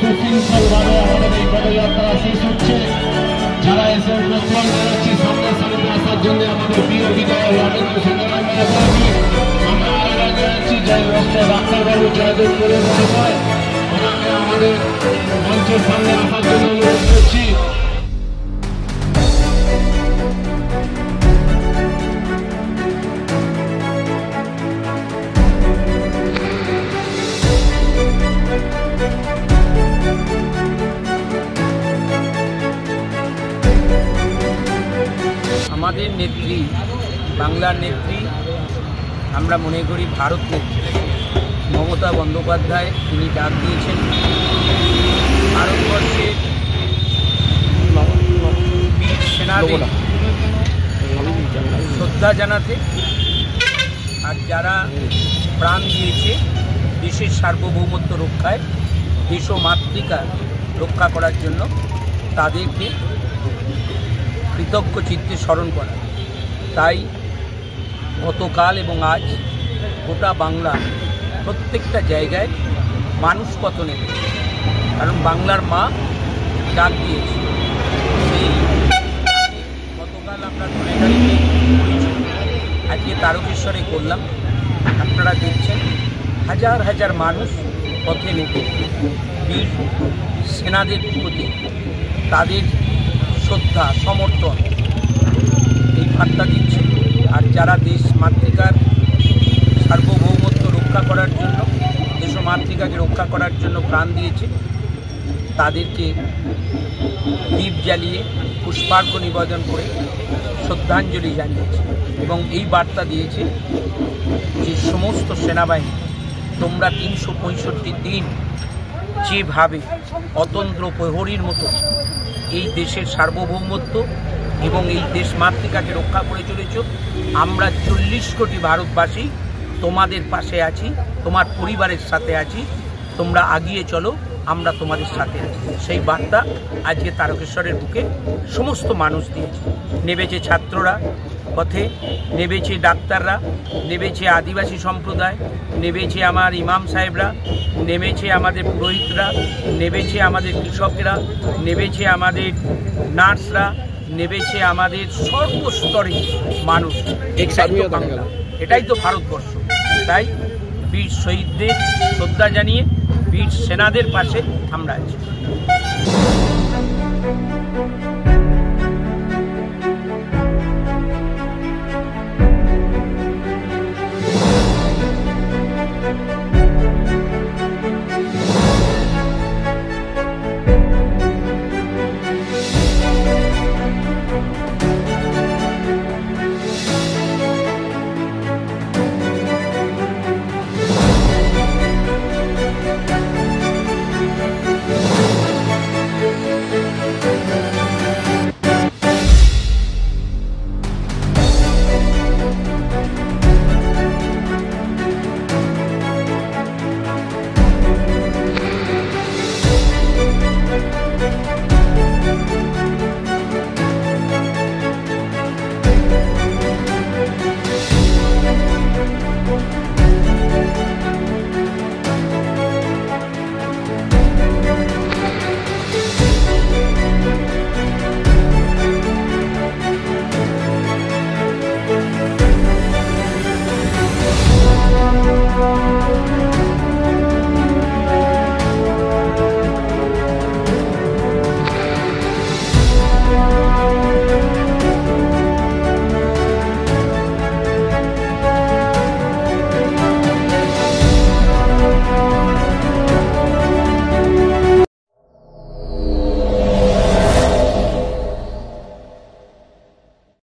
সুশৃঙ্খলভাবে আমাদের এই পদযাত্রা শেষ হচ্ছে। যারা এসে উপস্থিত হয়েছি সামনে সারিতে আসার জন্য আমাদের প্রিয় বিধায়ক রামেন্দ্র সুন্দরম মহাশয়কে আমরা আহ্বান জানাচ্ছি। যে ডাক্তারবাবু জয়দেব করে মহাশয় ওনাকে আমাদের মঞ্চের সামনে আসার জন্য অনুরোধ করছি। আমাদের নেত্রী, বাংলার নেত্রী, আমরা মনে করি ভারত নেত্রী মমতা বন্দ্যোপাধ্যায়, তিনি ডাক দিয়েছেন ভারতবর্ষের বীর সেনাদের শ্রদ্ধা জানাতে, আর যারা প্রাণ দিয়েছে দেশের সার্বভৌমত্ব রক্ষায়, দেশ ও মাতৃকা রক্ষা করার জন্য, তাদেরকে কৃতজ্ঞ চিত্তে স্মরণ করা। তাই গতকাল এবং আজ গোটা বাংলা প্রত্যেকটা জায়গায় মানুষ কত নেবে, কারণ বাংলার মা ডাক দিয়েছে। সেই গতকাল আমরা ধনেখালিতে করেছি, আজকে তারকেশ্বরে করলাম। আপনারা দেখছেন হাজার হাজার মানুষ পথে নেবে বীর সেনাদের প্রতি তাদের শ্রদ্ধা সমর্থন এই বার্তা দিচ্ছে। আর যারা দেশ মাতৃকার সার্বভৌমত্ব রক্ষা করার জন্য, দেশ ও মাতৃকাকে রক্ষা করার জন্য প্রাণ দিয়েছে, তাদেরকে দীপ জ্বালিয়ে পুষ্পার্ঘ নিবেদন করে শ্রদ্ধাঞ্জলি জানিয়েছে এবং এই বার্তা দিয়েছে যে সমস্ত সেনাবাহিনী, তোমরা ৩৬৫ দিন যেভাবে অতন্ত্র প্রহরীর মতো এই দেশের সার্বভৌমত্ব এবং এই দেশ মাতৃকাকে রক্ষা করে চলেছ, আমরা ৪০ কোটি ভারতবাসী তোমাদের পাশে আছি, তোমার পরিবারের সাথে আছি, তোমরা আগিয়ে চলো, আমরা তোমাদের সাথে আছি। সেই বার্তা আজকে তারকেশ্বরের বুকে সমস্ত মানুষ দিয়েছে। নেমেছে ছাত্ররা পথে, নেমেছে ডাক্তাররা, নেমেছে আদিবাসী সম্প্রদায়, নেমেছে আমার ইমাম সাহেবরা, নেমেছে আমাদের পুরোহিতরা, নেমেছে আমাদের কৃষকরা, নেমেছে আমাদের নার্সরা, নেমেছে আমাদের সর্বস্তরে মানুষ। এটাই তো বাংলা, এটাই তো ভারতবর্ষ। তাই বীর শহীদদের শ্রদ্ধা জানিয়ে বীর সেনাদের পাশে আমরা আছি।